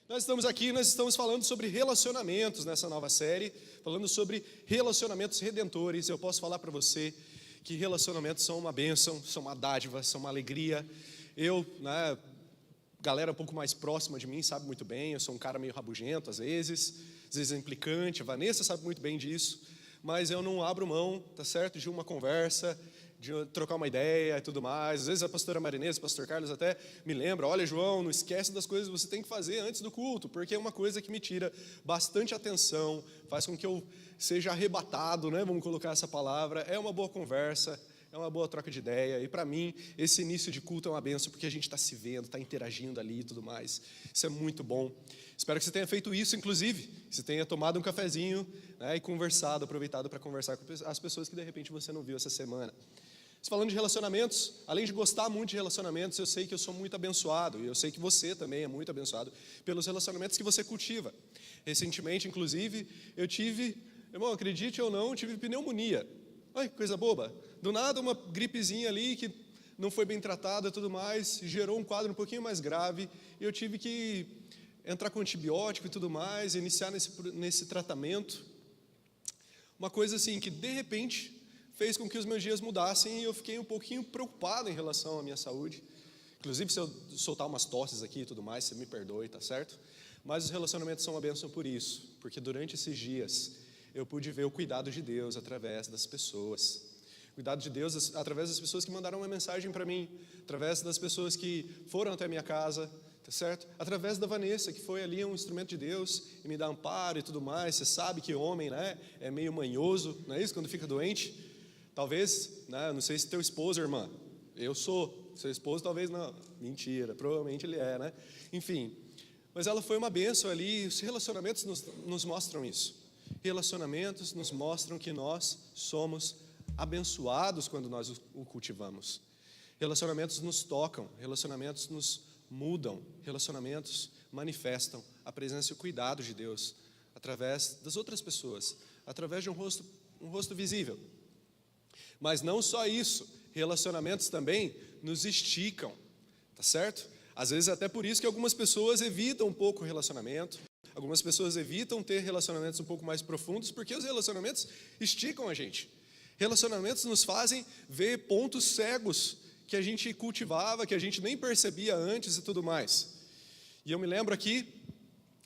Nós estamos falando sobre relacionamentos nessa nova série, falando sobre relacionamentos redentores. Eu posso falar para você que relacionamentos são uma bênção, são uma dádiva, são uma alegria. Galera um pouco mais próxima de mim sabe muito bem, eu sou um cara meio rabugento às vezes implicante, a Vanessa sabe muito bem disso, mas eu não abro mão, tá certo, de uma conversa, de trocar uma ideia e tudo mais. Às vezes a pastora Marinês, o pastor Carlos até me lembra, olha João, não esquece das coisas que você tem que fazer antes do culto, porque é uma coisa que me tira bastante atenção, faz com que eu seja arrebatado, né? Vamos colocar essa palavra. É uma boa conversa, é uma boa troca de ideia, e para mim esse início de culto é uma benção, porque a gente está se vendo, está interagindo ali e tudo mais. Isso é muito bom. Espero que você tenha feito isso, inclusive, que você tenha tomado um cafezinho, né, e conversado, aproveitado para conversar com as pessoas que de repente você não viu essa semana. Falando de relacionamentos, além de gostar muito de relacionamentos, eu sei que eu sou muito abençoado, e eu sei que você também é muito abençoado pelos relacionamentos que você cultiva. Recentemente, inclusive, eu tive, irmão, acredite ou não, tive pneumonia. Ai, que coisa boba. Do nada, uma gripezinha ali que não foi bem tratada e tudo mais, gerou um quadro um pouquinho mais grave, e eu tive que entrar com antibiótico e tudo mais, iniciar nesse tratamento. Uma coisa assim que, de repente, fez com que os meus dias mudassem, e eu fiquei um pouquinho preocupado em relação à minha saúde. Inclusive, se eu soltar umas tosses aqui e tudo mais, você me perdoe, tá certo? Mas os relacionamentos são uma bênção por isso, porque durante esses dias eu pude ver o cuidado de Deus através das pessoas. Cuidado de Deus através das pessoas que mandaram uma mensagem para mim, através das pessoas que foram até a minha casa, tá certo? Através da Vanessa, que foi ali um instrumento de Deus e me dá amparo e tudo mais. Você sabe que homem, né, é meio manhoso, não é isso? Quando fica doente. Talvez, né, não sei se teu esposo, irmã, eu sou, seu esposo talvez não, mentira, provavelmente ele é, né? Enfim, mas ela foi uma bênção ali. Os relacionamentos nos mostram isso. Relacionamentos nos mostram que nós somos abençoados quando nós o cultivamos. Relacionamentos nos tocam, relacionamentos nos mudam, relacionamentos manifestam a presença e o cuidado de Deus através das outras pessoas, através de um rosto visível. Mas não só isso, relacionamentos também nos esticam, tá certo? Às vezes até por isso que algumas pessoas evitam um pouco o relacionamento, algumas pessoas evitam ter relacionamentos um pouco mais profundos, porque os relacionamentos esticam a gente. Relacionamentos nos fazem ver pontos cegos que a gente cultivava, que a gente nem percebia antes e tudo mais. E eu me lembro aqui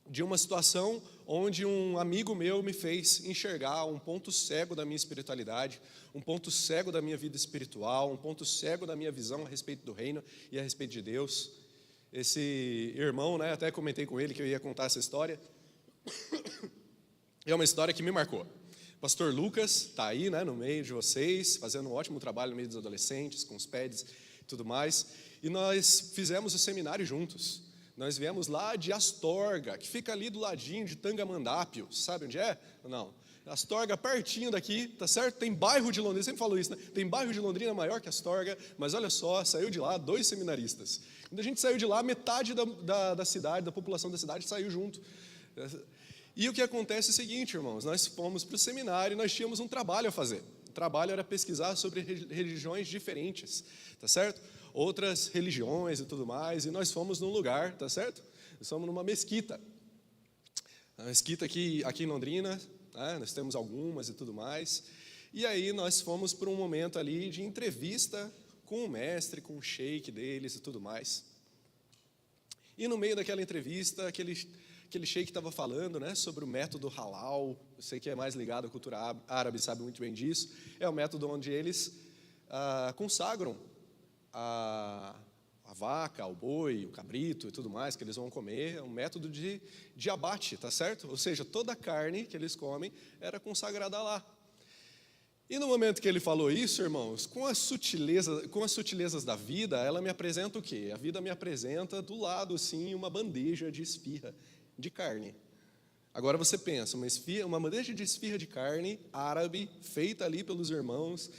de uma situação onde um amigo meu me fez enxergar um ponto cego da minha espiritualidade, um ponto cego da minha vida espiritual, um ponto cego da minha visão a respeito do reino e a respeito de Deus. Esse irmão, né, até comentei com ele que eu ia contar essa história. É uma história que me marcou. Pastor Lucas está aí, né, no meio de vocês, fazendo um ótimo trabalho no meio dos adolescentes, com os PEDs e tudo mais. E nós fizemos o seminário juntos. Nós viemos lá de Astorga, que fica ali do ladinho de Tangamandápio. Sabe onde é? Não. Astorga, pertinho daqui, tá certo? Tem bairro de Londrina, sempre falo isso, né? Tem bairro de Londrina maior que Astorga, mas olha só, saiu de lá 2 seminaristas. Quando a gente saiu de lá, metade da cidade, da população da cidade saiu junto. E o que acontece é o seguinte, irmãos, nós fomos para o seminário e nós tínhamos um trabalho a fazer. O trabalho era pesquisar sobre religiões diferentes, tá certo? Outras religiões e tudo mais, e nós fomos num lugar, tá certo? Nós fomos numa mesquita. A mesquita aqui em Londrina, né? Nós temos algumas e tudo mais. E aí nós fomos para um momento ali de entrevista com o mestre, com o sheik deles e tudo mais. E no meio daquela entrevista, aquele sheik estava falando, né, sobre o método halal. Eu sei que é mais ligado à cultura árabe, sabe muito bem disso. É o método onde eles consagram a vaca, o boi, o cabrito e tudo mais que eles vão comer. É um método de abate, tá certo? Ou seja, toda a carne que eles comem era consagrada lá. E no momento que ele falou isso, irmãos, com as sutilezas da vida, ela me apresenta o quê? A vida me apresenta do lado, assim, uma bandeja de esfirra de carne. Agora você pensa, uma bandeja de esfirra de carne árabe, feita ali pelos irmãos.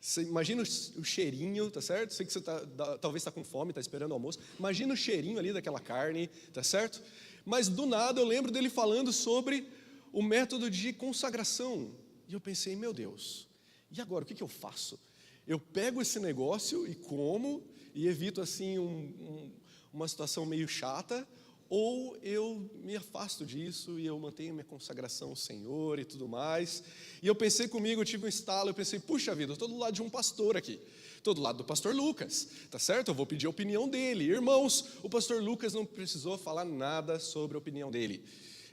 Você imagina o cheirinho, tá certo? Sei que você talvez está com fome, está esperando o almoço. Imagina o cheirinho ali daquela carne, tá certo? Mas do nada eu lembro dele falando sobre o método de consagração. E eu pensei, meu Deus, e agora, o que eu faço? Eu pego esse negócio e como, e evito assim uma situação meio chata, ou eu me afasto disso e eu mantenho minha consagração ao Senhor e tudo mais. E eu pensei comigo, eu tive um estalo, eu pensei, puxa vida, eu estou do lado de um pastor aqui, estou do lado do pastor Lucas, tá certo? Eu vou pedir a opinião dele. Irmãos, o pastor Lucas não precisou falar nada sobre a opinião dele.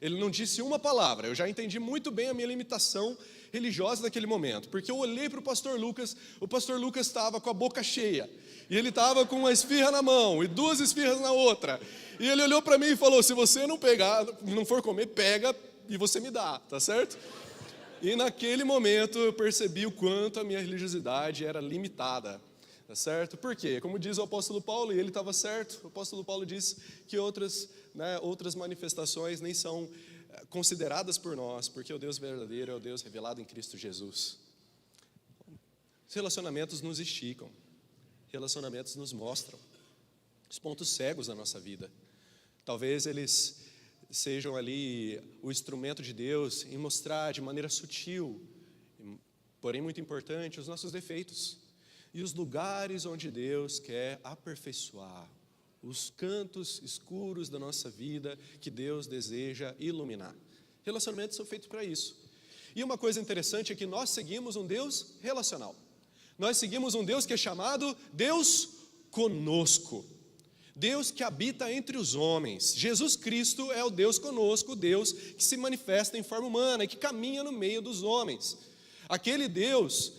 Ele não disse uma palavra. Eu já entendi muito bem a minha limitação religiosa naquele momento, porque eu olhei para o pastor Lucas estava com a boca cheia, e ele estava com uma esfirra na mão e 2 esfirras na outra, e ele olhou para mim e falou, se você não pegar, não for comer, pega e você me dá, tá certo? E naquele momento eu percebi o quanto a minha religiosidade era limitada, tá certo? Por quê? Como diz o apóstolo Paulo, e ele estava certo, o apóstolo Paulo disse que outras manifestações nem são consideradas por nós, porque o Deus verdadeiro é o Deus revelado em Cristo Jesus. Os relacionamentos nos esticam, relacionamentos nos mostram os pontos cegos da nossa vida. Talvez eles sejam ali o instrumento de Deus em mostrar de maneira sutil, porém muito importante, os nossos defeitos e os lugares onde Deus quer aperfeiçoar, os cantos escuros da nossa vida que Deus deseja iluminar. Relacionamentos são feitos para isso. E uma coisa interessante é que nós seguimos um Deus relacional. Nós seguimos um Deus que é chamado Deus conosco. Deus que habita entre os homens. Jesus Cristo é o Deus conosco, o Deus que se manifesta em forma humana e que caminha no meio dos homens. Aquele Deus,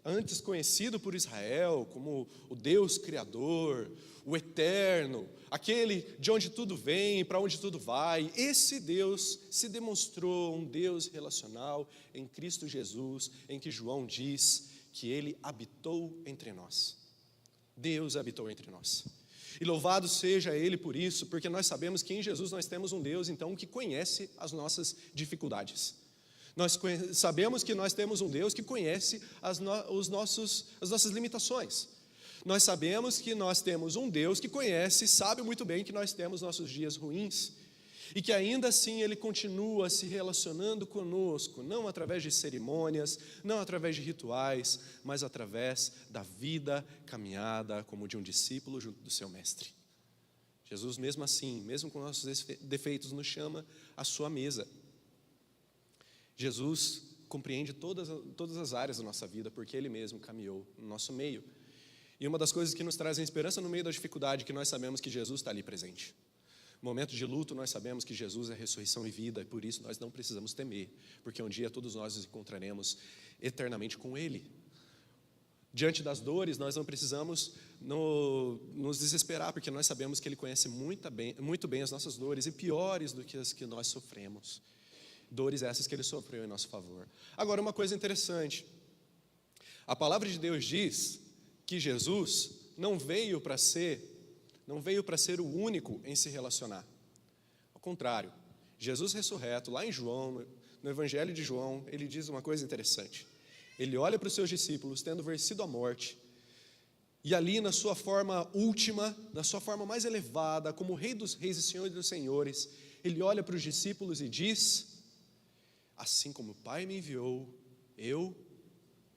antes conhecido por Israel como o Deus Criador, o Eterno, aquele de onde tudo vem, para onde tudo vai, esse Deus se demonstrou um Deus relacional em Cristo Jesus, em que João diz que Ele habitou entre nós. Deus habitou entre nós. E louvado seja Ele por isso, porque nós sabemos que em Jesus nós temos um Deus, então, que conhece as nossas dificuldades. Nós sabemos que nós temos um Deus que conhece as nossas limitações. Nós sabemos que nós temos um Deus que conhece e sabe muito bem que nós temos nossos dias ruins. E que ainda assim Ele continua se relacionando conosco, não através de cerimônias, não através de rituais, mas através da vida caminhada como de um discípulo junto do seu mestre. Jesus mesmo assim, mesmo com nossos defeitos, nos chama à sua mesa. Jesus compreende todas as áreas da nossa vida, porque Ele mesmo caminhou no nosso meio. E uma das coisas que nos trazem esperança no meio da dificuldade é que nós sabemos que Jesus está ali presente. No momento de luto, nós sabemos que Jesus é ressurreição e vida, e por isso nós não precisamos temer, porque um dia todos nós nos encontraremos eternamente com Ele. Diante das dores, nós não precisamos nos desesperar, porque nós sabemos que Ele conhece muito bem as nossas dores, e piores do que as que nós sofremos. Dores essas que Ele sofreu em nosso favor. Agora, uma coisa interessante. A palavra de Deus diz que Jesus não veio para ser o único em se relacionar. Ao contrário, Jesus ressurreto, lá em João, no Evangelho de João, ele diz uma coisa interessante. Ele olha para os seus discípulos, tendo vencido a morte, e ali na sua forma última, na sua forma mais elevada, como Rei dos Reis e Senhor dos Senhores, ele olha para os discípulos e diz, assim como o Pai me enviou, eu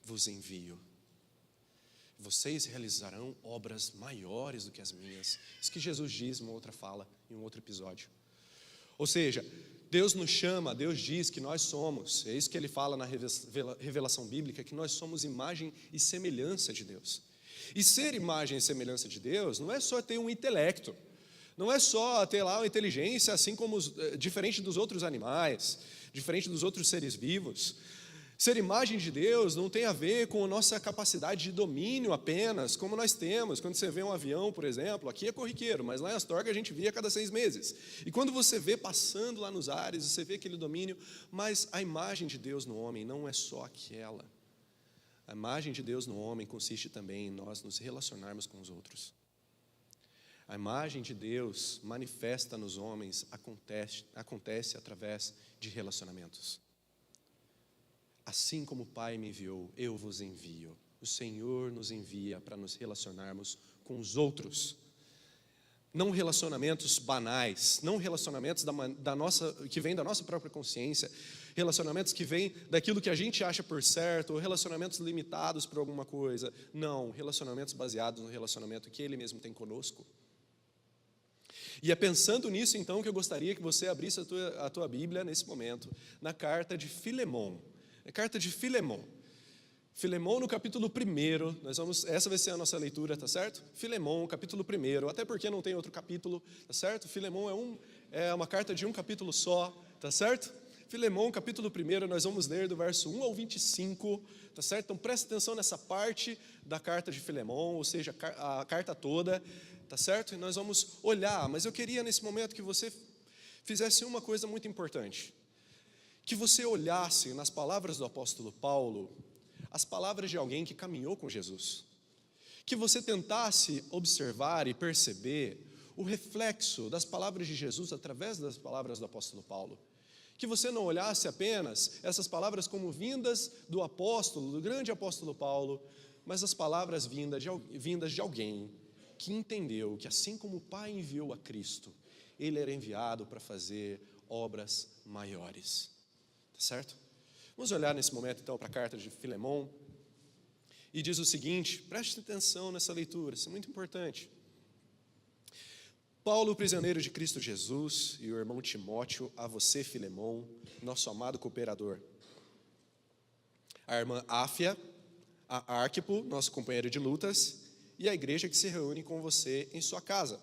vos envio. Vocês realizarão obras maiores do que as minhas. Isso que Jesus diz em uma outra fala, em um outro episódio. Ou seja, Deus nos chama, Deus diz que nós somos, é isso que Ele fala na revelação bíblica, que nós somos imagem e semelhança de Deus. E ser imagem e semelhança de Deus não é só ter um intelecto, não é só ter lá uma inteligência assim como diferente dos outros animais, diferente dos outros seres vivos. Ser imagem de Deus não tem a ver com a nossa capacidade de domínio apenas, como nós temos. Quando você vê um avião, por exemplo, aqui é corriqueiro, mas lá em Astorga a gente via a cada 6 meses. E quando você vê passando lá nos ares, você vê aquele domínio, mas a imagem de Deus no homem não é só aquela. A imagem de Deus no homem consiste também em nós nos relacionarmos com os outros. A imagem de Deus manifesta nos homens, acontece através de relacionamentos. Assim como o Pai me enviou, eu vos envio. O Senhor nos envia para nos relacionarmos com os outros. Não relacionamentos banais, não relacionamentos que vêm da nossa própria consciência, relacionamentos que vêm daquilo que a gente acha por certo, ou relacionamentos limitados por alguma coisa. Não, relacionamentos baseados no relacionamento que Ele mesmo tem conosco. E é pensando nisso, então, que eu gostaria que você abrisse a tua Bíblia, nesse momento, na carta de Filemão. A carta de Filemão. Filemão, no capítulo 1, essa vai ser a nossa leitura, tá certo? Filemão, capítulo 1, até porque não tem outro capítulo, tá certo? Filemão é uma carta de um capítulo só, tá certo? Filemão, capítulo 1, nós vamos ler do verso 1 ao 25, tá certo? Então preste atenção nessa parte da carta de Filemão, ou seja, a carta toda, tá certo? E nós vamos olhar, mas eu queria nesse momento que você fizesse uma coisa muito importante. Que você olhasse nas palavras do apóstolo Paulo, as palavras de alguém que caminhou com Jesus. Que você tentasse observar e perceber o reflexo das palavras de Jesus através das palavras do apóstolo Paulo. Que você não olhasse apenas essas palavras como vindas do apóstolo, do grande apóstolo Paulo, mas as palavras vindas de alguém que entendeu que assim como o Pai enviou a Cristo, ele era enviado para fazer obras maiores. Tá certo? Vamos olhar nesse momento então para a carta de Filemão. E diz o seguinte, preste atenção nessa leitura, isso é muito importante. Paulo, prisioneiro de Cristo Jesus, e o irmão Timóteo, a você, Filemão, nosso amado cooperador. A irmã Áfia, a Arquipo, nosso companheiro de lutas, e a igreja que se reúne com você em sua casa.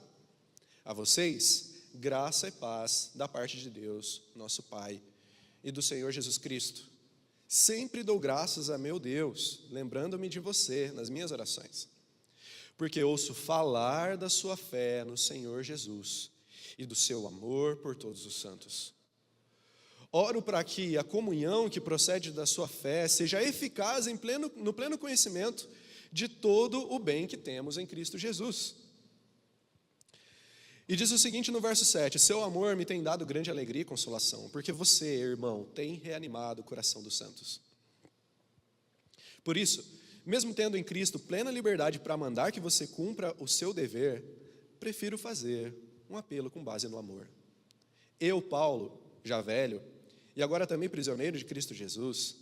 A vocês, graça e paz da parte de Deus, nosso Pai, e do Senhor Jesus Cristo. Sempre dou graças a meu Deus, lembrando-me de você nas minhas orações, porque ouço falar da sua fé no Senhor Jesus e do seu amor por todos os santos. Oro para que a comunhão que procede da sua fé seja eficaz no pleno conhecimento de todo o bem que temos em Cristo Jesus. E diz o seguinte no verso 7, seu amor me tem dado grande alegria e consolação, porque você, irmão, tem reanimado o coração dos santos. Por isso, mesmo tendo em Cristo plena liberdade para mandar que você cumpra o seu dever, prefiro fazer um apelo com base no amor. Eu, Paulo, já velho, e agora também prisioneiro de Cristo Jesus,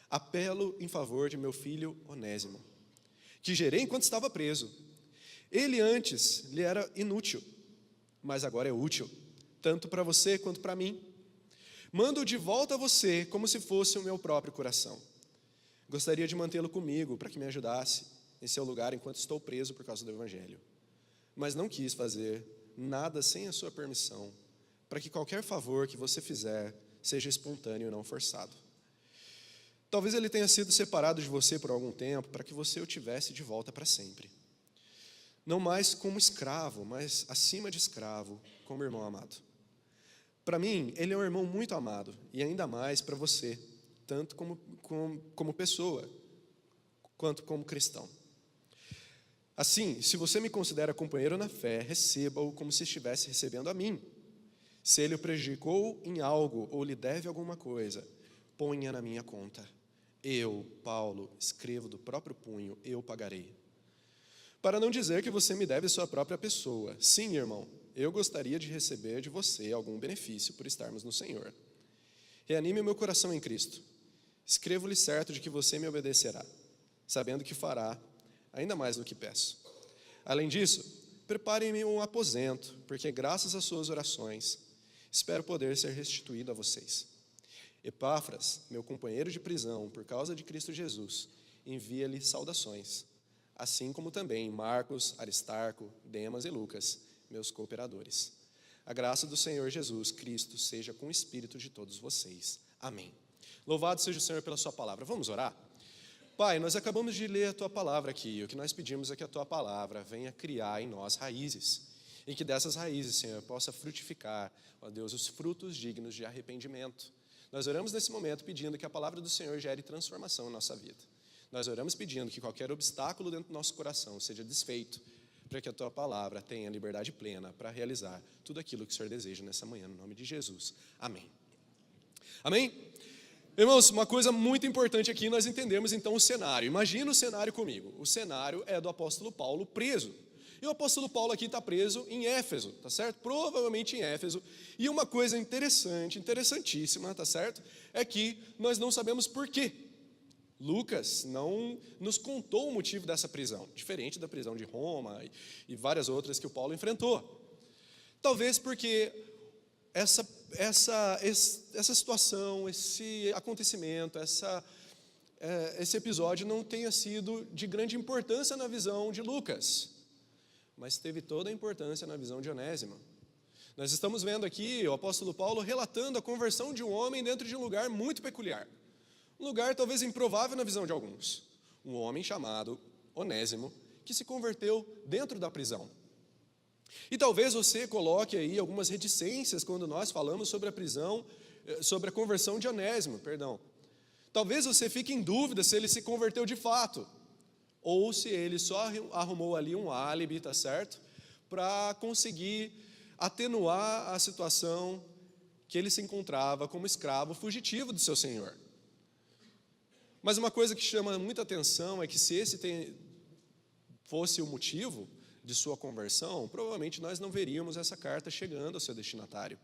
apelo em favor de meu filho Onésimo, que gerei enquanto estava preso. Ele antes lhe era inútil, mas agora é útil, tanto para você quanto para mim. Mando-o de volta a você como se fosse o meu próprio coração. Gostaria de mantê-lo comigo para que me ajudasse em seu lugar enquanto estou preso por causa do Evangelho. Mas não quis fazer nada sem a sua permissão, para que qualquer favor que você fizer seja espontâneo e não forçado. Talvez ele tenha sido separado de você por algum tempo para que você o tivesse de volta para sempre. Não mais como escravo, mas acima de escravo, como irmão amado. Para mim, ele é um irmão muito amado, e ainda mais para você, tanto como pessoa, quanto como cristão. Assim, se você me considera companheiro na fé, receba-o como se estivesse recebendo a mim. Se ele o prejudicou em algo ou lhe deve alguma coisa, ponha na minha conta. Eu, Paulo, escrevo do próprio punho, eu pagarei. Para não dizer que você me deve sua própria pessoa. Sim, irmão, eu gostaria de receber de você algum benefício por estarmos no Senhor. Reanime o meu coração em Cristo. Escrevo-lhe certo de que você me obedecerá, sabendo que fará ainda mais do que peço. Além disso, preparem-me um aposento, porque graças às suas orações, espero poder ser restituído a vocês. Epáfras, meu companheiro de prisão por causa de Cristo Jesus, envia-lhe saudações, assim como também Marcos, Aristarco, Demas e Lucas, meus cooperadores. A graça do Senhor Jesus Cristo seja com o espírito de todos vocês. Amém. Louvado seja o Senhor pela sua palavra. Vamos orar? Pai, nós acabamos de ler a tua palavra aqui. O que nós pedimos é que a tua palavra venha criar em nós raízes. E que dessas raízes, Senhor, possa frutificar, ó Deus, os frutos dignos de arrependimento. Nós oramos nesse momento pedindo que a palavra do Senhor gere transformação em nossa vida. Nós oramos pedindo que qualquer obstáculo dentro do nosso coração seja desfeito, para que a tua palavra tenha liberdade plena para realizar tudo aquilo que o Senhor deseja nessa manhã, no nome de Jesus. Amém. Amém? Irmãos, uma coisa muito importante aqui, nós entendemos então o cenário. Imagina o cenário comigo. O cenário é do apóstolo Paulo preso. E o apóstolo Paulo aqui está preso em Éfeso, tá certo? Provavelmente em Éfeso. E uma coisa interessante, interessantíssima, tá certo? É que nós não sabemos por quê. Lucas não nos contou o motivo dessa prisão, diferente da prisão de Roma e várias outras que o Paulo enfrentou. Talvez porque essa situação, esse acontecimento, esse episódio não tenha sido de grande importância na visão de Lucas, mas teve toda a importância na visão de Onésimo. Nós estamos vendo aqui o apóstolo Paulo relatando a conversão de um homem dentro de um lugar muito peculiar. Um lugar talvez improvável na visão de alguns. Um homem chamado Onésimo, que se converteu dentro da prisão. E talvez você coloque aí algumas reticências quando nós falamos sobre a prisão, sobre a conversão de Onésimo, perdão. Talvez você fique em dúvida se ele se converteu de fato, ou se ele só arrumou ali um álibi, tá certo? Para conseguir atenuar a situação que ele se encontrava como escravo fugitivo do seu senhor. Mas uma coisa que chama muita atenção é que se esse fosse o motivo de sua conversão, provavelmente nós não veríamos essa carta chegando ao seu destinatário.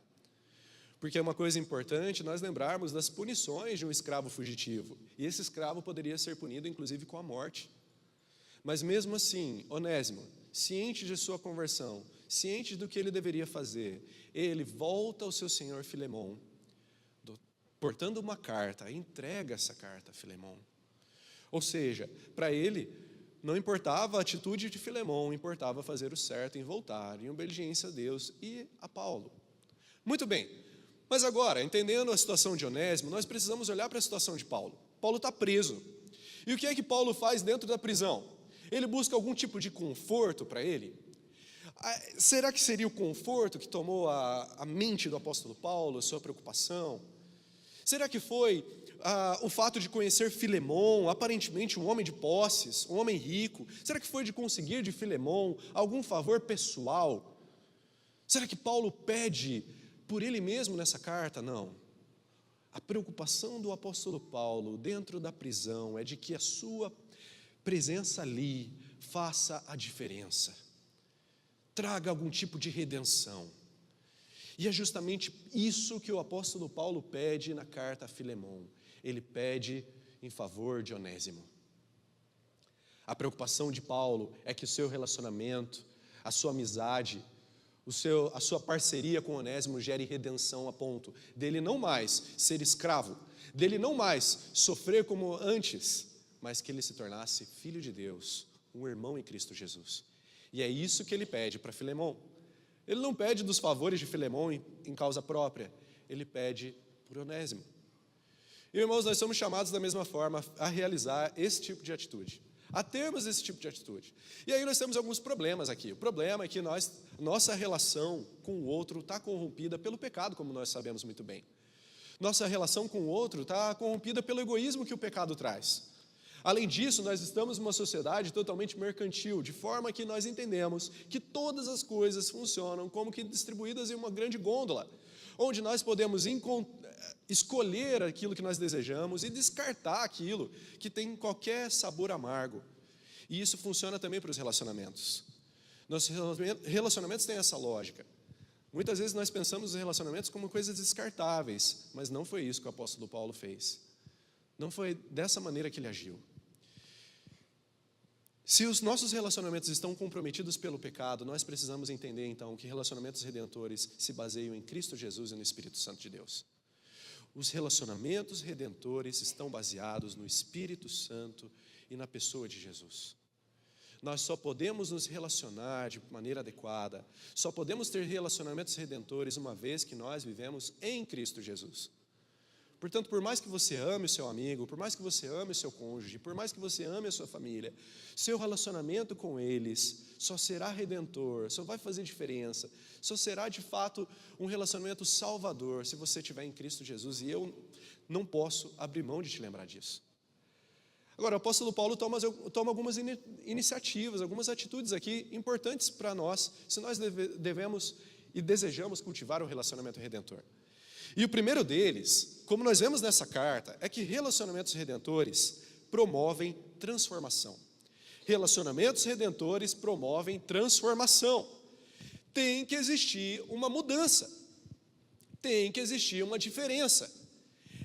Porque é uma coisa importante nós lembrarmos das punições de um escravo fugitivo. E esse escravo poderia ser punido, inclusive, com a morte. Mas mesmo assim, Onésimo, ciente de sua conversão, ciente do que ele deveria fazer, ele volta ao seu senhor Filemão, portando uma carta, entrega essa carta a Filemão. Ou seja, para ele, não importava a atitude de Filemão, importava fazer o certo em voltar, em obediência a Deus e a Paulo. Muito bem, mas agora, entendendo a situação de Onésimo, nós precisamos olhar para a situação de Paulo. Paulo está preso. E o que é que Paulo faz dentro da prisão? Ele busca algum tipo de conforto para ele? Será que seria o conforto que tomou a mente do apóstolo Paulo, sua preocupação? Será que foi o fato de conhecer Filemão, aparentemente um homem de posses, um homem rico? Será que foi de conseguir de Filemão algum favor pessoal? Será que Paulo pede por ele mesmo nessa carta? Não. A preocupação do apóstolo Paulo dentro da prisão é de que a sua presença ali faça a diferença, traga algum tipo de redenção. E é justamente isso que o apóstolo Paulo pede na carta a Filemão. Ele pede em favor de Onésimo. A preocupação de Paulo é que o seu relacionamento, a sua amizade, a sua parceria com Onésimo gere redenção a ponto dele não mais ser escravo, dele não mais sofrer como antes, mas que ele se tornasse filho de Deus, um irmão em Cristo Jesus. E é isso que ele pede para Filemão. Ele não pede dos favores de Filemão em causa própria, ele pede por Onésimo. E, irmãos, nós somos chamados da mesma forma a realizar esse tipo de atitude, a termos esse tipo de atitude. E aí nós temos alguns problemas aqui. O problema é que nossa relação com o outro está corrompida pelo pecado, como nós sabemos muito bem. Nossa relação com o outro está corrompida pelo egoísmo que o pecado traz. Além disso, nós estamos numa sociedade totalmente mercantil, de forma que nós entendemos que todas as coisas funcionam como que distribuídas em uma grande gôndola, onde nós podemos escolher aquilo que nós desejamos e descartar aquilo que tem qualquer sabor amargo. E isso funciona também para os relacionamentos. Nossos relacionamentos têm essa lógica. Muitas vezes nós pensamos os relacionamentos como coisas descartáveis, mas não foi isso que o apóstolo Paulo fez. Não foi dessa maneira que ele agiu. Se os nossos relacionamentos estão comprometidos pelo pecado, nós precisamos entender então que relacionamentos redentores se baseiam em Cristo Jesus e no Espírito Santo de Deus. Os relacionamentos redentores estão baseados no Espírito Santo e na pessoa de Jesus. Nós só podemos nos relacionar de maneira adequada, só podemos ter relacionamentos redentores uma vez que nós vivemos em Cristo Jesus. Portanto, por mais que você ame o seu amigo, por mais que você ame o seu cônjuge, por mais que você ame a sua família, seu relacionamento com eles só será redentor, só vai fazer diferença, só será de fato um relacionamento salvador se você estiver em Cristo Jesus, e eu não posso abrir mão de te lembrar disso. Agora, o apóstolo Paulo toma algumas iniciativas, algumas atitudes aqui importantes para nós, se nós devemos e desejamos cultivar um relacionamento redentor. E o primeiro deles, como nós vemos nessa carta, é que relacionamentos redentores promovem transformação. Relacionamentos redentores promovem transformação. Tem que existir uma mudança. Tem que existir uma diferença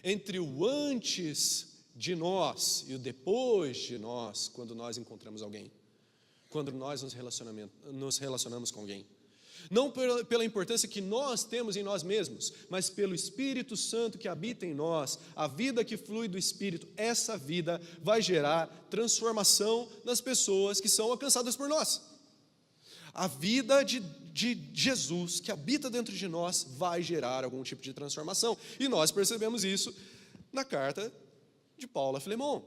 entre o antes de nós e o depois de nós, quando nós encontramos alguém, quando nós nos relacionamos com alguém. Não pela importância que nós temos em nós mesmos, mas pelo Espírito Santo que habita em nós, a vida que flui do Espírito, essa vida vai gerar transformação nas pessoas que são alcançadas por nós. A vida de Jesus que habita dentro de nós vai gerar algum tipo de transformação. E nós percebemos isso na carta de Paulo a Filemon.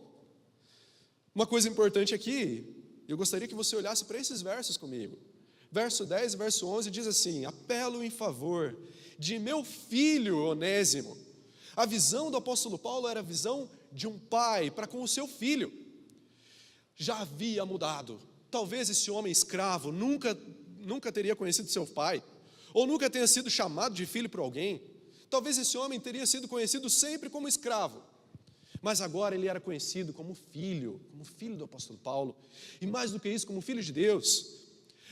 Uma coisa importante aqui, eu gostaria que você olhasse para esses versos comigo. Verso 10 e verso 11 diz assim: apelo em favor de meu filho Onésimo. A visão do apóstolo Paulo era a visão de um pai para com o seu filho. Já havia mudado. Talvez esse homem escravo nunca teria conhecido seu pai, ou nunca tenha sido chamado de filho por alguém. Talvez esse homem teria sido conhecido sempre como escravo, mas agora ele era conhecido como filho do apóstolo Paulo, e mais do que isso, como filho de Deus.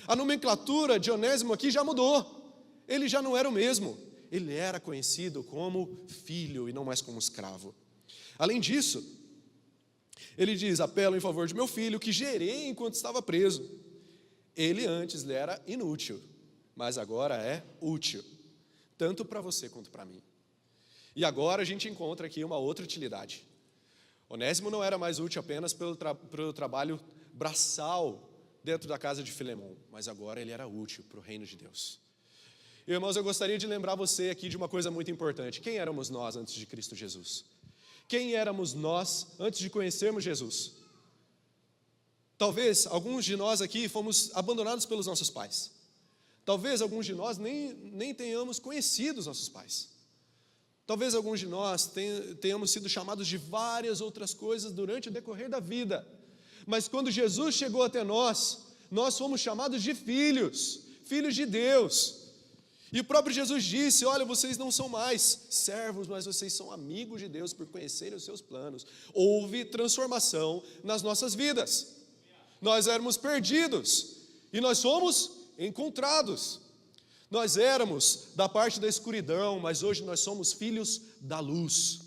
A nomenclatura de Onésimo aqui já mudou, ele já não era o mesmo, ele era conhecido como filho e não mais como escravo. Além disso, ele diz: apelo em favor de meu filho, que gerei enquanto estava preso. Ele antes lhe era inútil, mas agora é útil, tanto para você quanto para mim. E agora a gente encontra aqui uma outra utilidade. Onésimo não era mais útil apenas pelo trabalho braçal dentro da casa de Filemon, mas agora ele era útil para o reino de Deus. Irmãos, eu gostaria de lembrar você aqui de uma coisa muito importante. Quem éramos nós antes de Cristo Jesus? Quem éramos nós antes de conhecermos Jesus? Talvez alguns de nós aqui fomos abandonados pelos nossos pais. Talvez alguns de nós nem tenhamos conhecido os nossos pais. Talvez alguns de nós tenhamos sido chamados de várias outras coisas durante o decorrer da vida. Mas quando Jesus chegou até nós fomos chamados de filhos de Deus. E o próprio Jesus disse: olha, vocês não são mais servos, mas vocês são amigos de Deus por conhecerem os seus planos. Houve transformação nas nossas vidas. Nós éramos perdidos e nós somos encontrados. Nós éramos da parte da escuridão, mas hoje nós somos filhos da luz.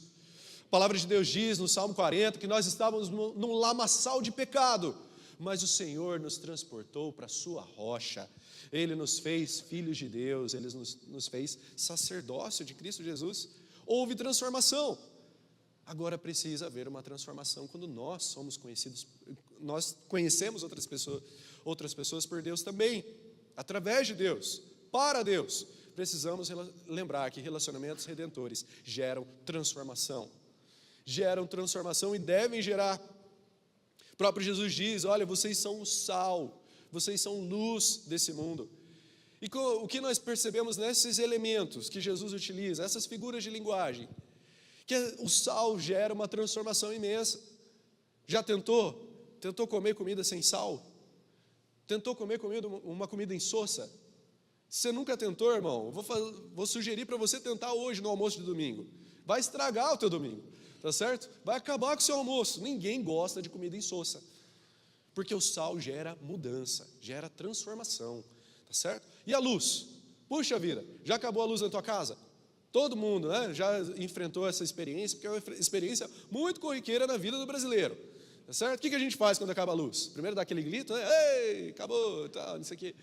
A palavra de Deus diz no Salmo 40 que nós estávamos num lamaçal de pecado, mas o Senhor nos transportou para a sua rocha. Ele nos fez filhos de Deus, Ele nos fez sacerdócio de Cristo Jesus. Houve transformação. Agora precisa haver uma transformação quando nós somos conhecidos, nós conhecemos outras pessoas por Deus também, através de Deus, para Deus. Precisamos lembrar que relacionamentos redentores geram transformação e devem gerar. O próprio Jesus diz: olha, vocês são o sal, vocês são luz desse mundo. E o que nós percebemos nesses elementos que Jesus utiliza, essas figuras de linguagem, que o sal gera uma transformação imensa. Já tentou comer comida sem sal? Tentou comer uma comida insossa? Se você nunca tentou, irmão, vou sugerir para você tentar hoje no almoço de domingo. Vai estragar o teu domingo, tá certo? Vai acabar com o seu almoço. Ninguém gosta de comida insossa, porque o sal gera mudança, gera transformação, tá certo? E a luz? Puxa vida, já acabou a luz na tua casa? Todo mundo, né, já enfrentou essa experiência, porque é uma experiência muito corriqueira na vida do brasileiro, tá certo? O que a gente faz quando acaba a luz? Primeiro dá aquele grito, né? Ei, acabou, tal, não sei o quê.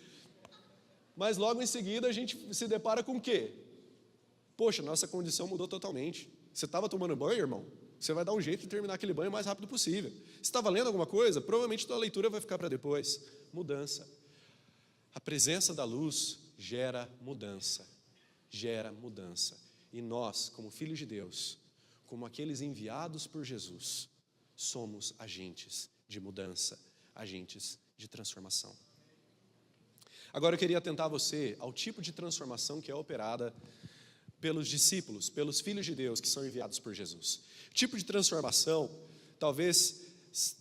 Mas logo em seguida a gente se depara com o quê? Poxa, nossa condição mudou totalmente. Você estava tomando banho, irmão? Você vai dar um jeito de terminar aquele banho o mais rápido possível. Você estava lendo alguma coisa? Provavelmente tua leitura vai ficar para depois. Mudança. A presença da luz gera mudança. E nós, como filhos de Deus, como aqueles enviados por Jesus, somos agentes de mudança, agentes de transformação. Agora eu queria atentar você ao tipo de transformação que é operada pelos discípulos, pelos filhos de Deus que são enviados por Jesus. O tipo de transformação talvez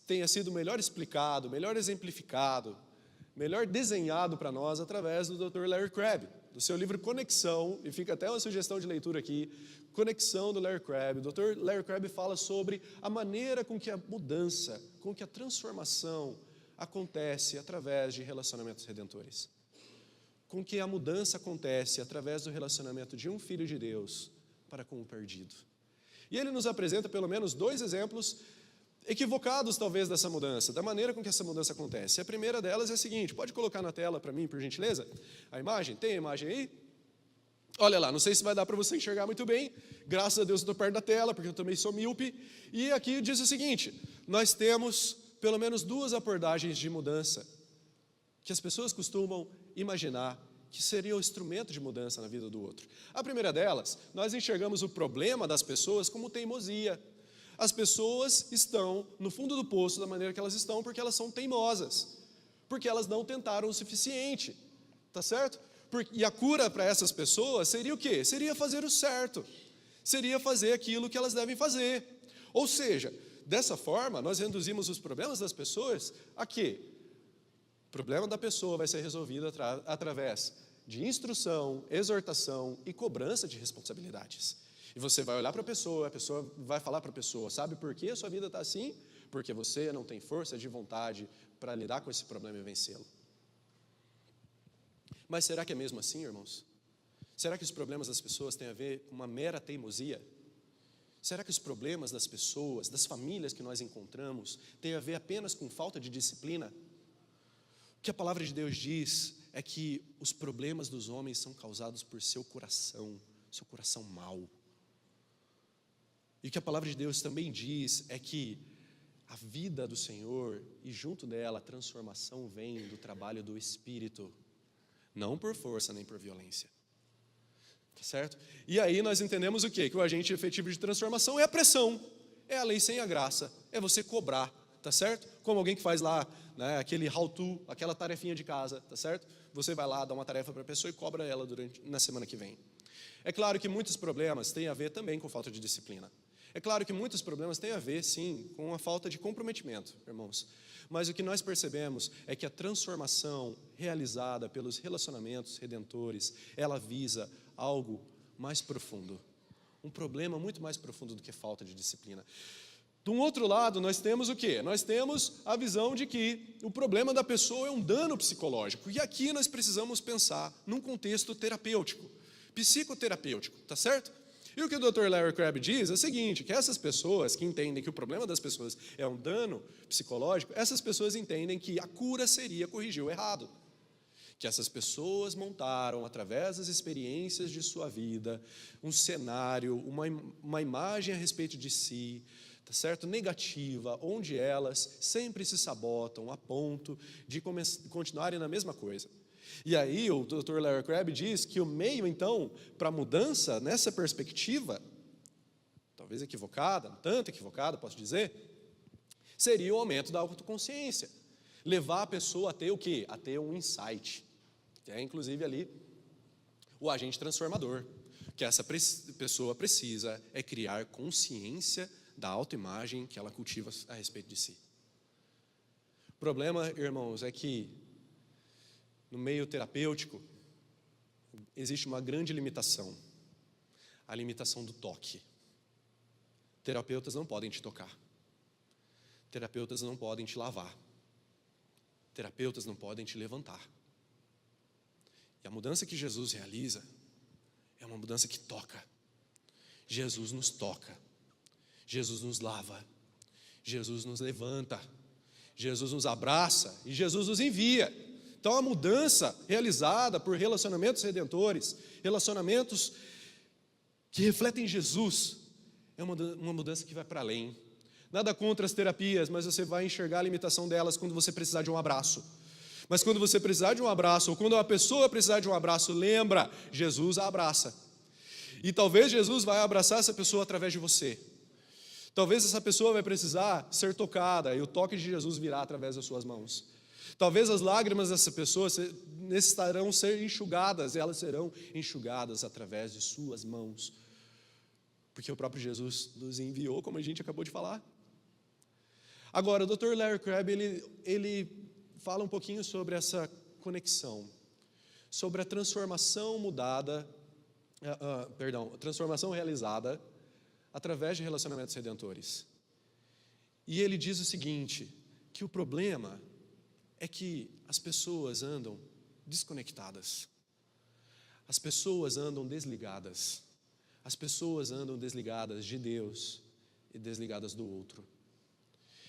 tenha sido melhor explicado, melhor exemplificado, melhor desenhado para nós através do Dr. Larry Crabb, do seu livro Conexão, e fica até uma sugestão de leitura aqui, Conexão do Larry Crabb. O Dr. Larry Crabb fala sobre a maneira com que a mudança, com que a transformação acontece através de relacionamentos redentores. Com que a mudança acontece através do relacionamento de um filho de Deus para com o perdido. E ele nos apresenta pelo menos 2 exemplos equivocados talvez dessa mudança, da maneira com que essa mudança acontece. A primeira delas é a seguinte, pode colocar na tela para mim, por gentileza, a imagem? Tem a imagem aí? Olha lá, não sei se vai dar para você enxergar muito bem, graças a Deus eu estou perto da tela, porque eu também sou míope, e aqui diz o seguinte, nós temos pelo menos duas abordagens de mudança, que as pessoas costumam imaginar que seria o instrumento de mudança na vida do outro. A primeira delas, nós enxergamos o problema das pessoas como teimosia. As pessoas estão no fundo do poço da maneira que elas estão porque elas são teimosas, porque elas não tentaram o suficiente, tá certo? E a cura para essas pessoas seria o quê? Seria fazer o certo, seria fazer aquilo que elas devem fazer. Ou seja, dessa forma, nós reduzimos os problemas das pessoas a quê? O problema da pessoa vai ser resolvido através de instrução, exortação e cobrança de responsabilidades. E você vai olhar para a pessoa vai falar para a pessoa, sabe por que a sua vida está assim? Porque você não tem força de vontade para lidar com esse problema e vencê-lo. Mas será que é mesmo assim, irmãos? Será que os problemas das pessoas têm a ver com uma mera teimosia? Será que os problemas das pessoas, das famílias que nós encontramos, têm a ver apenas com falta de disciplina? O que a palavra de Deus diz é que os problemas dos homens são causados por seu coração mau. E o que a palavra de Deus também diz é que a vida do Senhor e junto dela a transformação vem do trabalho do Espírito, não por força nem por violência. Tá certo? E aí nós entendemos o quê? Que o agente efetivo de transformação é a pressão, é a lei sem a graça, é você cobrar, tá certo? Como alguém que faz lá, né, aquele how to, aquela tarefinha de casa, tá certo? Você vai lá, dá uma tarefa para a pessoa e cobra ela na semana que vem. É claro que muitos problemas têm a ver também com falta de disciplina. É claro que muitos problemas têm a ver, sim, com a falta de comprometimento, irmãos. Mas o que nós percebemos é que a transformação realizada pelos relacionamentos redentores, ela visa algo mais profundo. Um problema muito mais profundo do que falta de disciplina. De um outro lado, nós temos o quê? Nós temos a visão de que o problema da pessoa é um dano psicológico. E aqui nós precisamos pensar num contexto terapêutico, psicoterapêutico, tá certo? E o que o Dr. Larry Crabb diz é o seguinte, que essas pessoas que entendem que o problema das pessoas é um dano psicológico, essas pessoas entendem que a cura seria corrigir o errado. Que essas pessoas montaram, através das experiências de sua vida, um cenário, uma imagem a respeito de si, tá certo? Negativa, onde elas sempre se sabotam a ponto de continuarem na mesma coisa. E aí o Dr. Larry Crabb diz que o meio, então, para a mudança, nessa perspectiva, talvez equivocada, tanto equivocada, posso dizer, seria o aumento da autoconsciência. Levar a pessoa a ter o quê? A ter um insight. Que é, inclusive, ali, o agente transformador. O que essa pessoa precisa é criar consciência da autoimagem que ela cultiva a respeito de si. O problema, irmãos, é que no meio terapêutico existe uma grande limitação, a limitação do toque. Terapeutas não podem te tocar, terapeutas não podem te lavar, terapeutas não podem te levantar. E a mudança que Jesus realiza é uma mudança que toca. Jesus nos toca, Jesus nos lava, Jesus nos levanta, Jesus nos abraça e Jesus nos envia. Então a mudança realizada por relacionamentos redentores, relacionamentos que refletem Jesus, é uma mudança que vai para além. Nada contra as terapias, mas você vai enxergar a limitação delas quando você precisar de um abraço. Mas quando você precisar de um abraço, ou quando uma pessoa precisar de um abraço, lembra, Jesus a abraça. E talvez Jesus vai abraçar essa pessoa através de você. Talvez essa pessoa vai precisar ser tocada, e o toque de Jesus virá através das suas mãos. Talvez as lágrimas dessa pessoa necessitarão ser enxugadas, e elas serão enxugadas através de suas mãos. Porque o próprio Jesus nos enviou, como a gente acabou de falar. Agora, o Dr. Larry Crabb, ele fala um pouquinho sobre essa conexão, sobre a transformação transformação realizada através de relacionamentos redentores. E ele diz o seguinte, que o problema é que as pessoas andam desconectadas, as pessoas andam desligadas, as pessoas andam desligadas de Deus e desligadas do outro.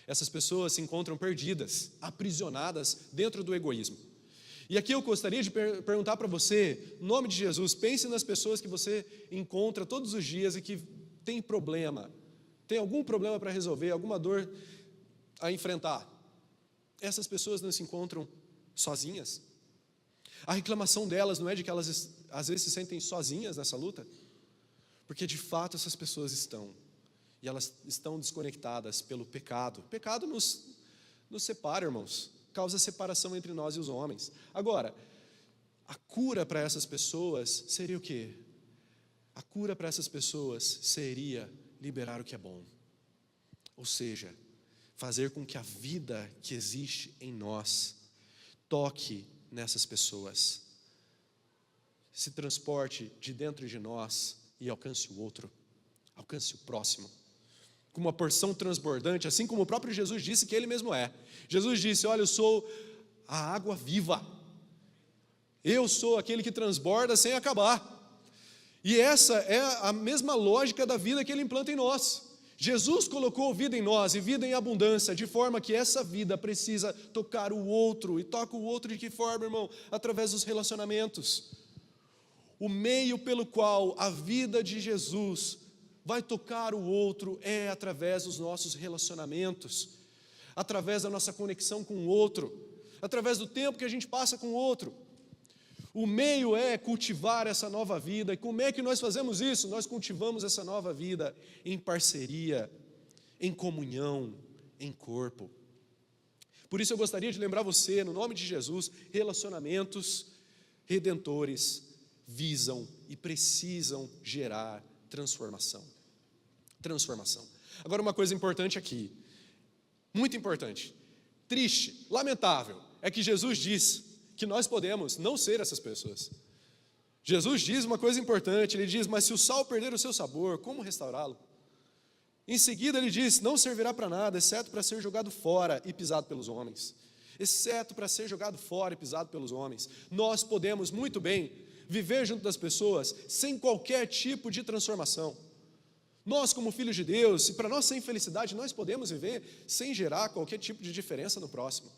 Essas pessoas se encontram perdidas, aprisionadas dentro do egoísmo. E aqui eu gostaria de perguntar para você, em nome de Jesus, pense nas pessoas que você encontra todos os dias e que tem problema, tem algum problema para resolver, alguma dor a enfrentar. Essas pessoas não se encontram sozinhas? A reclamação delas não é de que elas às vezes se sentem sozinhas nessa luta? Porque de fato essas pessoas estão, e elas estão desconectadas pelo pecado. O pecado nos separa, irmãos, causa separação entre nós e os homens. Agora, a cura para essas pessoas seria o quê? A cura para essas pessoas seria liberar o que é bom. Ou seja, fazer com que a vida que existe em nós toque nessas pessoas, se transporte de dentro de nós e alcance o outro, alcance o próximo, com uma porção transbordante, assim como o próprio Jesus disse que Ele mesmo é. Jesus disse: olha, eu sou a água viva, eu sou aquele que transborda sem acabar. E essa é a mesma lógica da vida que Ele implanta em nós. Jesus colocou vida em nós e vida em abundância, de forma que essa vida precisa tocar o outro. E toca o outro de que forma, irmão? Através dos relacionamentos. O meio pelo qual a vida de Jesus vai tocar o outro é através dos nossos relacionamentos, através da nossa conexão com o outro, através do tempo que a gente passa com o outro. O meio é cultivar essa nova vida. E como é que nós fazemos isso? Nós cultivamos essa nova vida em parceria, em comunhão, em corpo. Por isso eu gostaria de lembrar você, no nome de Jesus, relacionamentos redentores visam e precisam gerar transformação. Transformação. Agora, uma coisa importante aqui, muito importante, triste, lamentável, é que Jesus diz que nós podemos não ser essas pessoas. Jesus diz uma coisa importante, Ele diz: mas se o sal perder o seu sabor, como restaurá-lo? Em seguida Ele diz: não servirá para nada, exceto para ser jogado fora e pisado pelos homens. Exceto para ser jogado fora e pisado pelos homens. Nós podemos muito bem viver junto das pessoas sem qualquer tipo de transformação. Nós, como filhos de Deus, e para nossa infelicidade, nós podemos viver sem gerar qualquer tipo de diferença no próximo.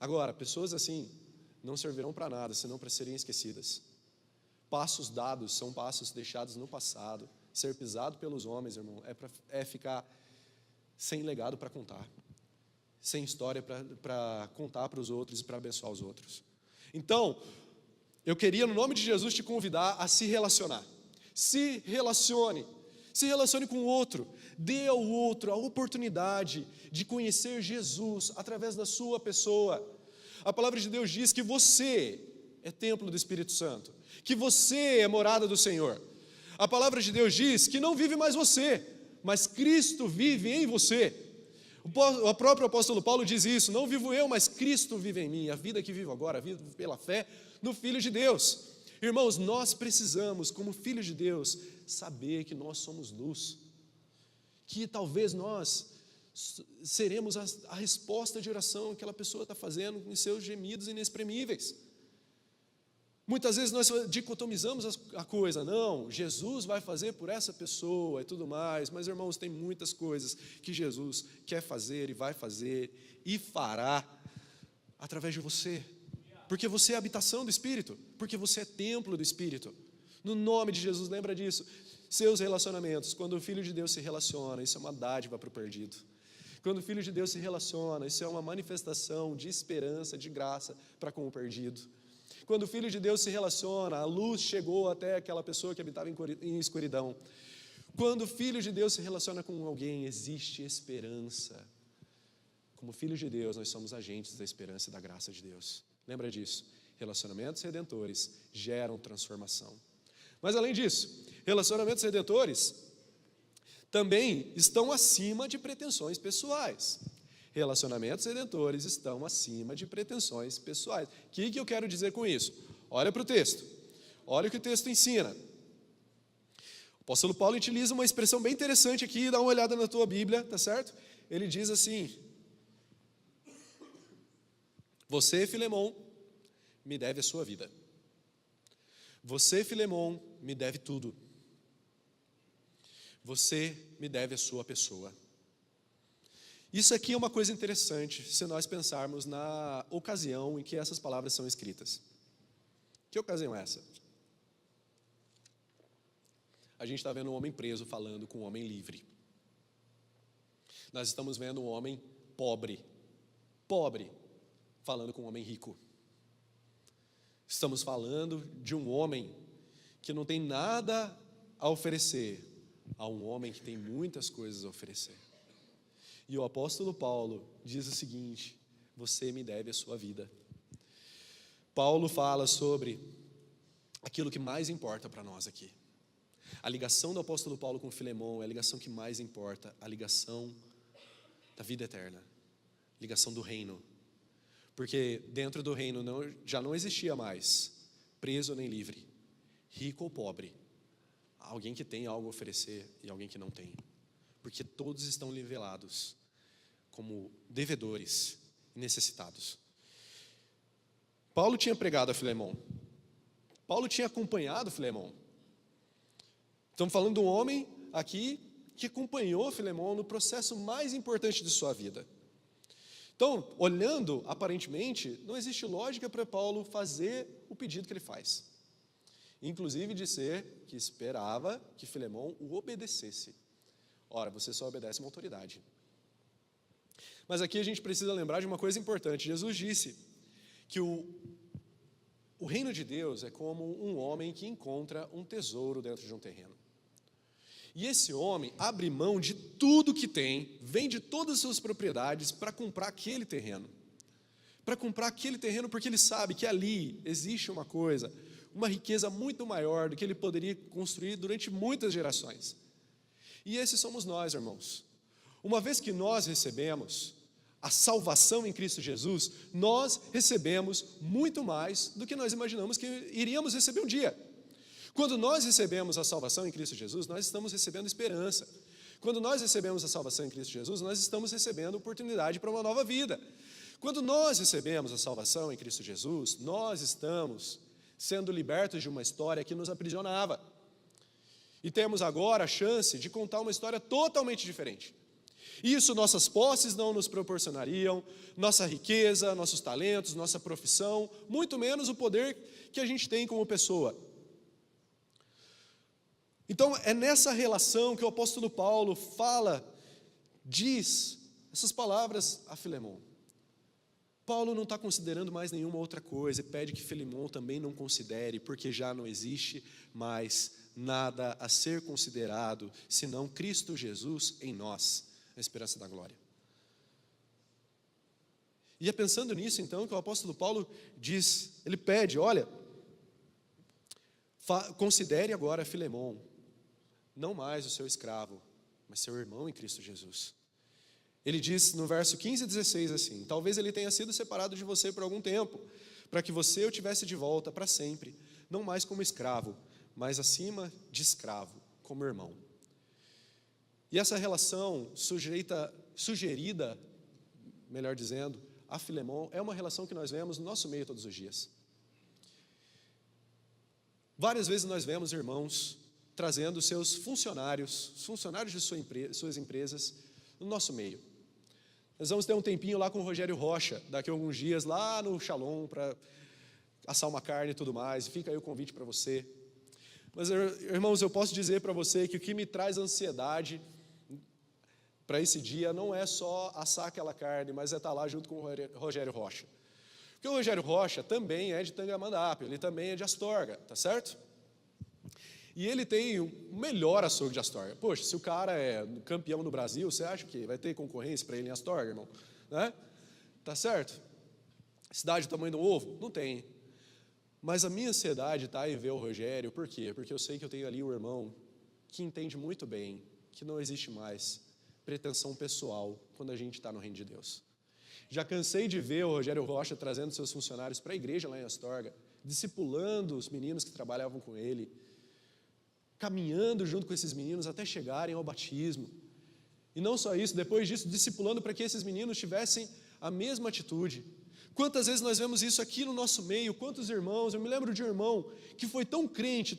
Agora, pessoas assim não servirão para nada, senão para serem esquecidas. Passos dados são passos deixados no passado. Ser pisado pelos homens, irmão, é ficar sem legado para contar, sem história para contar para os outros e para abençoar os outros. Então, eu queria, no nome de Jesus, te convidar a se relacionar. Se relacione com o outro, dê ao outro a oportunidade de conhecer Jesus através da sua pessoa. A palavra de Deus diz que você é templo do Espírito Santo, que você é morada do Senhor. A palavra de Deus diz que não vive mais você, mas Cristo vive em você. O próprio apóstolo Paulo diz isso: não vivo eu, mas Cristo vive em mim. A vida que vivo agora, vivo pela fé no Filho de Deus. Irmãos, nós precisamos, como filhos de Deus, saber que nós somos luz, que talvez nós seremos a resposta de oração que aquela pessoa está fazendo com seus gemidos inexprimíveis. Muitas vezes nós dicotomizamos a coisa: não, Jesus vai fazer por essa pessoa e tudo mais, mas, irmãos, tem muitas coisas que Jesus quer fazer e vai fazer e fará através de você, porque você é a habitação do Espírito, porque você é templo do Espírito. No nome de Jesus, lembra disso. Seus relacionamentos, quando o Filho de Deus se relaciona, isso é uma dádiva para o perdido. Quando o Filho de Deus se relaciona, isso é uma manifestação de esperança, de graça para com o perdido. Quando o Filho de Deus se relaciona, a luz chegou até aquela pessoa que habitava em escuridão. Quando o Filho de Deus se relaciona com alguém, existe esperança. Como filhos de Deus, nós somos agentes da esperança e da graça de Deus. Lembra disso? Relacionamentos redentores geram transformação. Mas além disso, relacionamentos redentores também estão acima de pretensões pessoais. Relacionamentos redentores estão acima de pretensões pessoais. O que eu quero dizer com isso? Olha para o texto. Olha o que o texto ensina. O apóstolo Paulo utiliza uma expressão bem interessante aqui, dá uma olhada na tua Bíblia, tá certo? Ele diz assim: você, Filemon, me deve a sua vida. Você, Filemon, me deve tudo. Você me deve a sua pessoa. Isso aqui é uma coisa interessante, se nós pensarmos na ocasião em que essas palavras são escritas. Que ocasião é essa? A gente está vendo um homem preso falando com um homem livre. Nós estamos vendo um homem pobre, falando com um homem rico. Estamos falando de um homem que não tem nada a oferecer, a um homem que tem muitas coisas a oferecer. E o apóstolo Paulo diz o seguinte: você me deve a sua vida. Paulo fala sobre aquilo que mais importa para nós aqui. A ligação do apóstolo Paulo com Filemão é a ligação que mais importa, a ligação da vida eterna, ligação do reino. Porque dentro do reino já não existia mais preso nem livre, rico ou pobre, alguém que tem algo a oferecer e alguém que não tem. Porque todos estão nivelados como devedores e necessitados. Paulo tinha pregado a Filemão. Paulo tinha acompanhado Filemão. Estamos falando de um homem aqui que acompanhou Filemão no processo mais importante de sua vida. Então, olhando, aparentemente, não existe lógica para Paulo fazer o pedido que ele faz. Inclusive dizer que esperava que Filemão o obedecesse. Ora, você só obedece uma autoridade. Mas aqui a gente precisa lembrar de uma coisa importante. Jesus disse que o reino de Deus é como um homem que encontra um tesouro dentro de um terreno. E esse homem abre mão de tudo que tem, vende todas as suas propriedades para comprar aquele terreno. Para comprar aquele terreno porque ele sabe que ali existe uma coisa, uma riqueza muito maior do que ele poderia construir durante muitas gerações. E esses somos nós, irmãos. Uma vez que nós recebemos a salvação em Cristo Jesus, nós recebemos muito mais do que nós imaginamos que iríamos receber um dia. Quando nós recebemos a salvação em Cristo Jesus, nós estamos recebendo esperança. Quando nós recebemos a salvação em Cristo Jesus, nós estamos recebendo oportunidade para uma nova vida. Quando nós recebemos a salvação em Cristo Jesus, nós estamos sendo libertos de uma história que nos aprisionava. E temos agora a chance de contar uma história totalmente diferente. Isso nossas posses não nos proporcionariam, nossa riqueza, nossos talentos, nossa profissão, muito menos o poder que a gente tem como pessoa. Então é nessa relação que o apóstolo Paulo diz essas palavras a Filemão. Paulo não está considerando mais nenhuma outra coisa e pede que Filemão também não considere, porque já não existe mais nada a ser considerado, senão Cristo Jesus em nós, a esperança da glória. E é pensando nisso então que o apóstolo Paulo diz, ele pede, olha, considere agora Filemão, não mais o seu escravo, mas seu irmão em Cristo Jesus. Ele diz no verso 15 e 16 assim: talvez ele tenha sido separado de você por algum tempo, para que você o tivesse de volta para sempre, não mais como escravo, mas acima de escravo, como irmão. E essa relação sugerida, melhor dizendo, a Filemão, é uma relação que nós vemos no nosso meio todos os dias. Várias vezes nós vemos irmãos trazendo seus funcionários de suas empresas, no nosso meio. Nós vamos ter um tempinho lá com o Rogério Rocha, daqui a alguns dias, lá no Shalom, para assar uma carne e tudo mais, e fica aí o convite para você. Mas, irmãos, eu posso dizer para você que o que me traz ansiedade para esse dia não é só assar aquela carne, mas é estar lá junto com o Rogério Rocha. Porque o Rogério Rocha também é de Tangamandapé, ele também é de Astorga, tá certo? E ele tem o melhor açougue de Astorga. Poxa, se o cara é campeão no Brasil, você acha que vai ter concorrência para ele em Astorga, irmão? Né? Tá certo? Cidade do tamanho do ovo? Não tem. Mas a minha ansiedade está em ver o Rogério. Por quê? Porque eu sei que eu tenho ali um irmão que entende muito bem que não existe mais pretensão pessoal quando a gente está no reino de Deus. Já cansei de ver o Rogério Rocha trazendo seus funcionários para a igreja lá em Astorga, discipulando os meninos que trabalhavam com ele, caminhando junto com esses meninos até chegarem ao batismo. E não só isso, depois disso, discipulando para que esses meninos tivessem a mesma atitude. Quantas vezes nós vemos isso aqui no nosso meio, quantos irmãos, eu me lembro de um irmão que foi tão crente,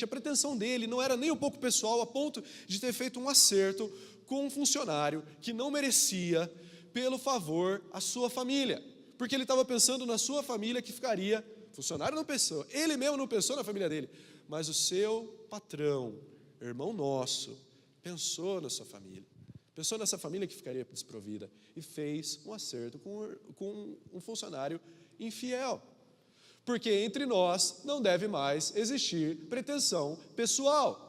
a pretensão dele não era nem um pouco pessoal, a ponto de ter feito um acerto com um funcionário que não merecia pelo favor à sua família, porque ele estava pensando na sua família que ficaria. O funcionário não pensou, ele mesmo não pensou na família dele, mas o seu patrão, irmão nosso, pensou na sua família, pensou nessa família que ficaria desprovida e fez um acerto com um funcionário infiel. Porque entre nós não deve mais existir pretensão pessoal.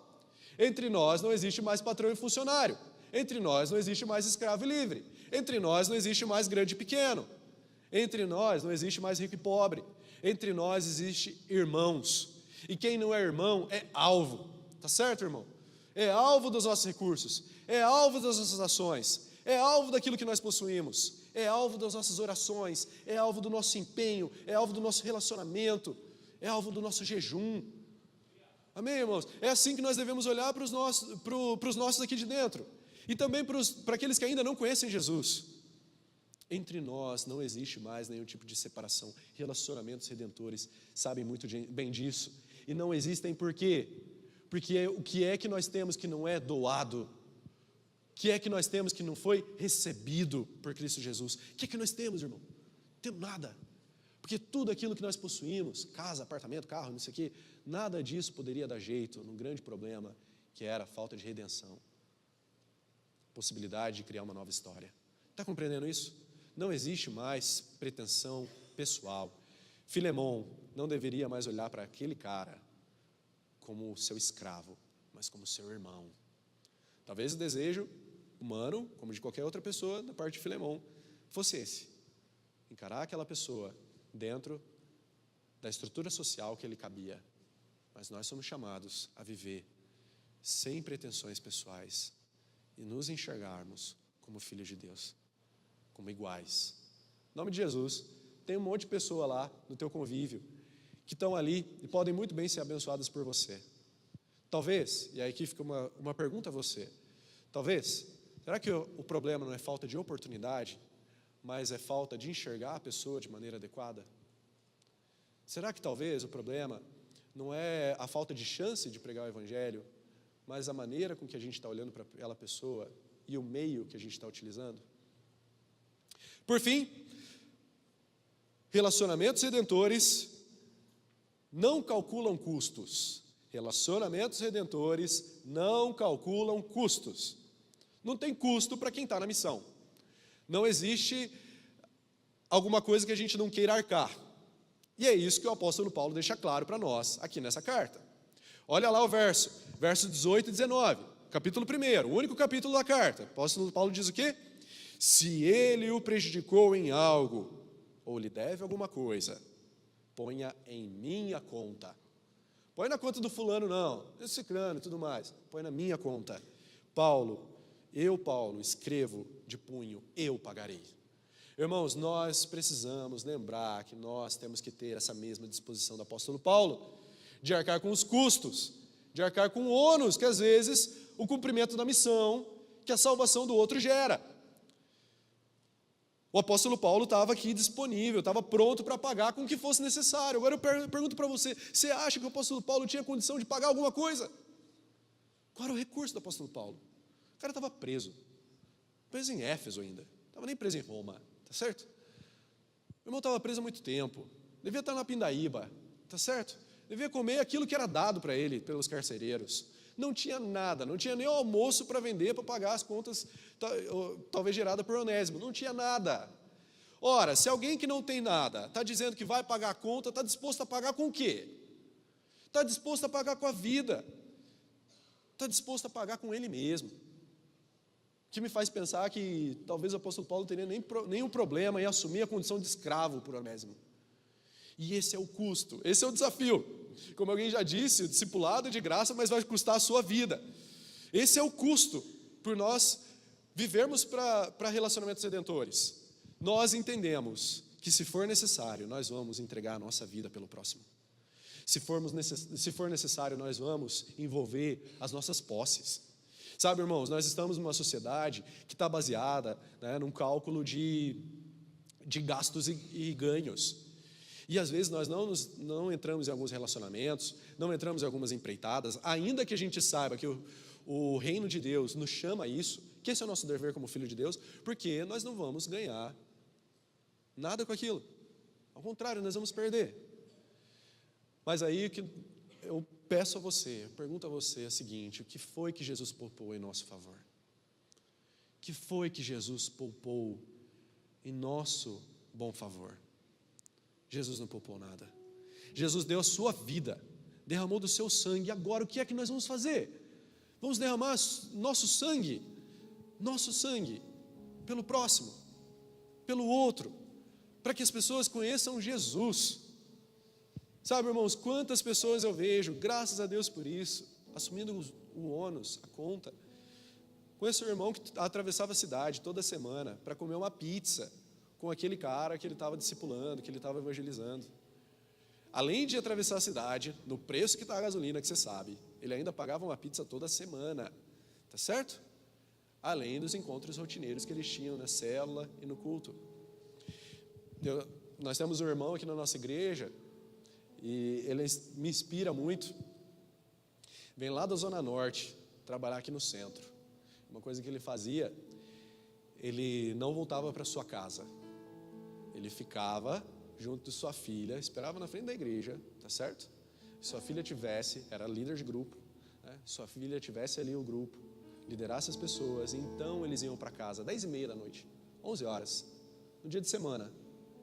Entre nós não existe mais patrão e funcionário. Entre nós não existe mais escravo e livre. Entre nós não existe mais grande e pequeno. Entre nós não existe mais rico e pobre. Entre nós existe irmãos. E quem não é irmão é alvo. Tá certo, irmão? É alvo dos nossos recursos. É alvo das nossas ações. É alvo daquilo que nós possuímos. É alvo das nossas orações. É alvo do nosso empenho. É alvo do nosso relacionamento. É alvo do nosso jejum. Amém, irmãos? É assim que nós devemos olhar para os nossos aqui de dentro. E também para aqueles que ainda não conhecem Jesus. Entre nós não existe mais nenhum tipo de separação. Relacionamentos redentores sabem muito bem disso. E não existem por quê? Porque o que é que nós temos que não é doado? O que é que nós temos que não foi recebido por Cristo Jesus? O que é que nós temos, irmão? Não temos nada. Porque tudo aquilo que nós possuímos, casa, apartamento, carro, não sei o quê, nada disso poderia dar jeito num grande problema que era a falta de redenção. Possibilidade de criar uma nova história. Está compreendendo isso? Não existe mais pretensão pessoal. Filemon não deveria mais olhar para aquele cara como seu escravo, mas como seu irmão. Talvez o desejo humano, como de qualquer outra pessoa, da parte de Filemon, fosse esse. Encarar aquela pessoa dentro da estrutura social que ele cabia. Mas nós somos chamados a viver sem pretensões pessoais e nos enxergarmos como filhos de Deus, como iguais. Em nome de Jesus, tem um monte de pessoa lá no teu convívio que estão ali e podem muito bem ser abençoadas por você. Talvez, e aí aqui fica uma pergunta a você, talvez, será que o problema não é falta de oportunidade, mas é falta de enxergar a pessoa de maneira adequada? Será que talvez o problema não é a falta de chance de pregar o Evangelho, mas a maneira com que a gente está olhando para aquela pessoa e o meio que a gente está utilizando? Por fim, relacionamentos redentores não calculam custos. Relacionamentos redentores não calculam custos. Não tem custo para quem está na missão. Não existe alguma coisa que a gente não queira arcar. E é isso que o apóstolo Paulo deixa claro para nós aqui nessa carta. Olha lá o verso 18 e 19, capítulo 1, o único capítulo da carta. O apóstolo Paulo diz o quê? Se ele o prejudicou em algo, ou lhe deve alguma coisa, ponha em minha conta. Põe na conta do fulano não, esse ciclano e tudo mais. Põe na minha conta. Paulo, escrevo de punho, eu pagarei. Irmãos, nós precisamos lembrar que nós temos que ter essa mesma disposição do apóstolo Paulo, de arcar com os custos, de arcar com o ônus, que às vezes o cumprimento da missão, que a salvação do outro gera. O apóstolo Paulo estava aqui disponível, estava pronto para pagar com o que fosse necessário. Agora eu pergunto para você, você acha que o apóstolo Paulo tinha condição de pagar alguma coisa? Qual era o recurso do apóstolo Paulo? O cara estava preso em Éfeso ainda, não estava nem preso em Roma, tá certo? O irmão estava preso há muito tempo, devia estar na pindaíba, tá certo? Devia comer aquilo que era dado para ele pelos carcereiros. Não tinha nada, não tinha nem o almoço para vender, para pagar as contas, talvez gerada por Onésimo, não tinha nada. Ora, se alguém que não tem nada está dizendo que vai pagar a conta, está disposto a pagar com o quê? Está disposto a pagar com a vida, está disposto a pagar com ele mesmo. O que me faz pensar que talvez o apóstolo Paulo não teria nenhum problema em assumir a condição de escravo por Onésimo. E esse é o custo, esse é o desafio. Como alguém já disse, o discipulado é de graça, mas vai custar a sua vida. Esse é o custo por nós vivermos para relacionamentos redentores. Nós entendemos que se for necessário, nós vamos entregar a nossa vida pelo próximo. Se for necessário, nós vamos envolver as nossas posses. Sabe, irmãos, nós estamos numa sociedade que está baseada, num cálculo de gastos e ganhos. E às vezes nós não entramos em alguns relacionamentos, não entramos em algumas empreitadas, ainda que a gente saiba que o reino de Deus nos chama a isso, que esse é o nosso dever como filho de Deus, porque nós não vamos ganhar nada com aquilo. Ao contrário, nós vamos perder. Mas aí o que eu peço a você, eu pergunto a você a seguinte: o que foi que Jesus poupou em nosso favor? O que foi que Jesus poupou em nosso bom favor? Jesus não poupou nada. Jesus deu a sua vida, derramou do seu sangue, e agora o que é que nós vamos fazer? Vamos derramar nosso sangue pelo próximo, pelo outro, para que as pessoas conheçam Jesus. Sabe, irmãos, quantas pessoas eu vejo, graças a Deus por isso, assumindo o ônus, a conta. Conheço um irmão que atravessava a cidade toda semana para comer uma pizza com aquele cara que ele estava discipulando, que ele estava evangelizando. Além de atravessar a cidade, no preço que está a gasolina, que você sabe, ele ainda pagava uma pizza toda semana, tá certo? Além dos encontros rotineiros que eles tinham na célula e no culto. Nós temos um irmão aqui na nossa igreja, e ele me inspira muito. Vem lá da Zona Norte, trabalhar aqui no centro. Uma coisa que ele fazia, ele não voltava para sua casa. Ele ficava junto de sua filha, esperava na frente da igreja, tá certo? Sua filha tivesse, era líder de grupo, né? Sua filha tivesse ali o grupo, liderasse as pessoas, então eles iam para casa, 10h30 da noite, 11 horas, no dia de semana.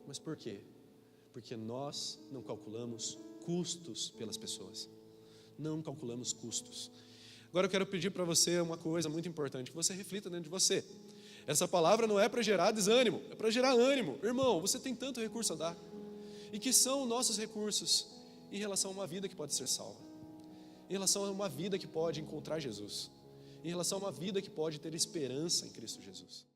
Mas por quê? Porque nós não calculamos custos pelas pessoas. Não calculamos custos. Agora eu quero pedir para você uma coisa muito importante, que você reflita dentro de você. Essa palavra não é para gerar desânimo, é para gerar ânimo. Irmão, você tem tanto recurso a dar. E que são nossos recursos em relação a uma vida que pode ser salva, em relação a uma vida que pode encontrar Jesus, em relação a uma vida que pode ter esperança em Cristo Jesus.